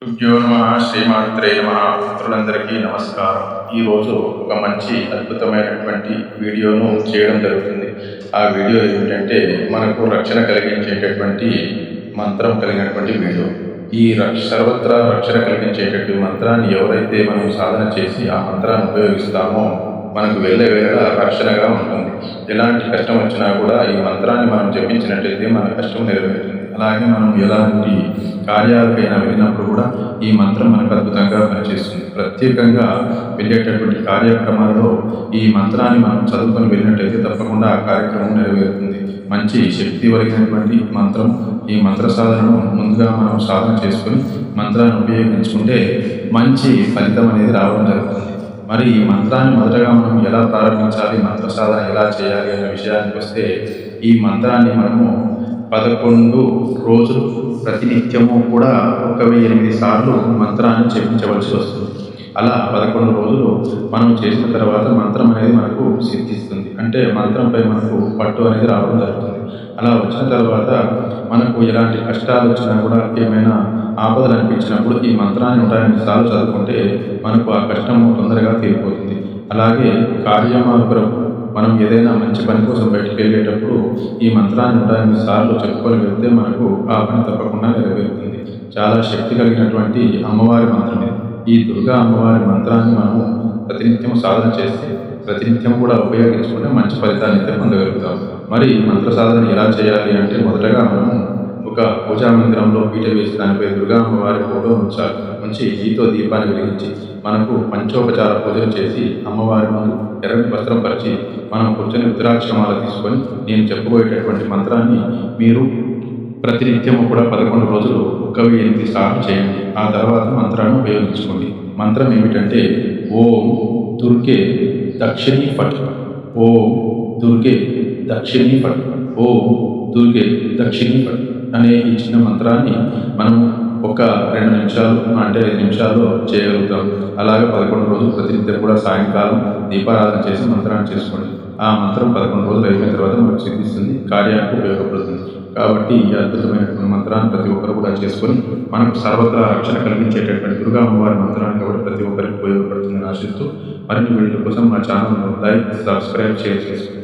గురుభ్యో నమః శ్రీమాత్రే నమః. మిత్రులందరికీ నమస్కారం. ఈరోజు ఒక మంచి అద్భుతమైనటువంటి వీడియోను చేయడం జరుగుతుంది. ఆ వీడియో ఏమిటంటే మనకు రక్షణ కలిగించేటటువంటి మంత్రం కలిగినటువంటి వీడియో. ఈ సర్వత్రా రక్షణ కలిగించేటటువంటి మంత్రాన్ని ఎవరైతే మనం సాధన చేసి ఆ మంత్రాన్ని ఉపయోగిస్తామో మనకు వేళ రక్షణగా ఉంటుంది. ఎలాంటి కష్టం వచ్చినా కూడా ఈ మంత్రాన్ని మనం జపించినట్లయితే మన కష్టం నెరవేరుతుంది. అలాగే మనం ఎలాంటి కార్యాలకైనా వెళ్ళినప్పుడు కూడా ఈ మంత్రం మనకు అద్భుతంగా పనిచేస్తుంది. ప్రత్యేకంగా వెళ్ళేటటువంటి కార్యక్రమాలలో ఈ మంత్రాన్ని మనం చదువుకొని వెళ్ళినట్టయితే తప్పకుండా ఆ కార్యక్రమం నెరవేరుతుంది. మంచి శక్తి కలిగినటువంటి మంత్రం. ఈ మంత్ర సాధనను ముందుగా మనం సాధన చేసుకొని మంత్రాన్ని ఉపయోగించుకుంటే మంచి ఫలితం అనేది రావడం జరుగుతుంది. మరి ఈ మంత్రాన్ని మొదటగా మనం ఎలా ప్రారంభించాలి, మంత్ర సాధన ఎలా చేయాలి అనే విషయానికి వస్తే ఈ మంత్రాన్ని మనము 11 రోజులు ప్రతినిత్యము కూడా 1008 సార్లు మంత్రాన్ని జపించవలసి వస్తుంది. అలా 11 రోజులు మనం చేసిన తర్వాత మంత్రం అనేది మనకు సిద్ధిస్తుంది. అంటే మంత్రంపై మనకు పట్టు అనేది రావడం జరుగుతుంది. అలా వచ్చిన తర్వాత మనకు ఎలాంటి కష్టాలు వచ్చినా కూడా ఏమైనా ఆపదలు అనిపించినప్పుడు ఈ మంత్రాన్ని 108 సార్లు చదువుకుంటే మనకు ఆ కష్టము తొందరగా తీరిపోతుంది. అలాగే కార్యమార్గం మనం ఏదైనా మంచి పని కోసం బయటకు వెళ్ళేటప్పుడు ఈ మంత్రాన్ని 108 సార్లు చెప్పుకొని వెళ్తే మనకు ఆ పని తప్పకుండా నెరవేరుతుంది. చాలా శక్తి కలిగినటువంటి అమ్మవారి మంత్రం ఇది. ఈ దుర్గా అమ్మవారి మంత్రాన్ని మనము ప్రతినిత్యం సాధన చేస్తే ప్రతినిత్యం కూడా ఉపయోగించుకుంటే మంచి ఫలితాన్ని అయితే పొందగలుగుతాం. మరి మంత్ర సాధన ఎలా చేయాలి అంటే మొదటగా మనము ఒక పూజా మందిరంలో పీట వేసి దానిపై దుర్గా అమ్మవారి ఫోటో ఉంచి ఈతో దీపాన్ని వెలిగించి మనకు పంచోపచార పూజలు చేసి అమ్మవారి ముందు ఎర్రని వస్త్రం పరిచి మనం కూర్చొని రుద్రాక్షమాల తీసుకొని నేను చెప్పబోయేటటువంటి మంత్రాన్ని మీరు ప్రతినిత్యము కూడా 11 రోజులు 1008 సార్లు చేయండి. ఆ తర్వాత మంత్రాన్ని ఉపయోగించుకోండి. మంత్రం ఏమిటంటే ఓం దుర్గే దక్షిణీ ఫట్, ఓం దుర్గే దక్షిణీ ఫట్, ఓం దుర్గే దక్షిణీ ఫట్ అనే ఈ చిన్న మంత్రాన్ని మనం ఒక 2 నిమిషాలు అంటే 5 నిమిషాల్లో చేయగలుగుతాం. అలాగే 11 రోజులు ప్రతినిత్యం కూడా సాయంకాలం దీపారాధన చేసి మంత్రాన్ని చేసుకోండి. ఆ మంత్రం 11 రోజులు అయిపోయిన తర్వాత మనకు సిద్ధిస్తుంది, కార్యానికి ఉపయోగపడుతుంది. కాబట్టి ఈ అద్భుతమైనటువంటి మంత్రాన్ని ప్రతి ఒక్కరు కూడా చేసుకొని మనకు సర్వత్రా రక్షణ కలిగించేటటువంటి దుర్గా అమ్మవారి మంత్రాన్ని కాబట్టి ప్రతి ఒక్కరికి ఉపయోగపడుతుందని ఆశిస్తూ మరిన్ని వీడియోల కోసం మా ఛానల్ లైక్, సబ్స్క్రైబ్, షేర్ చేసుకోండి.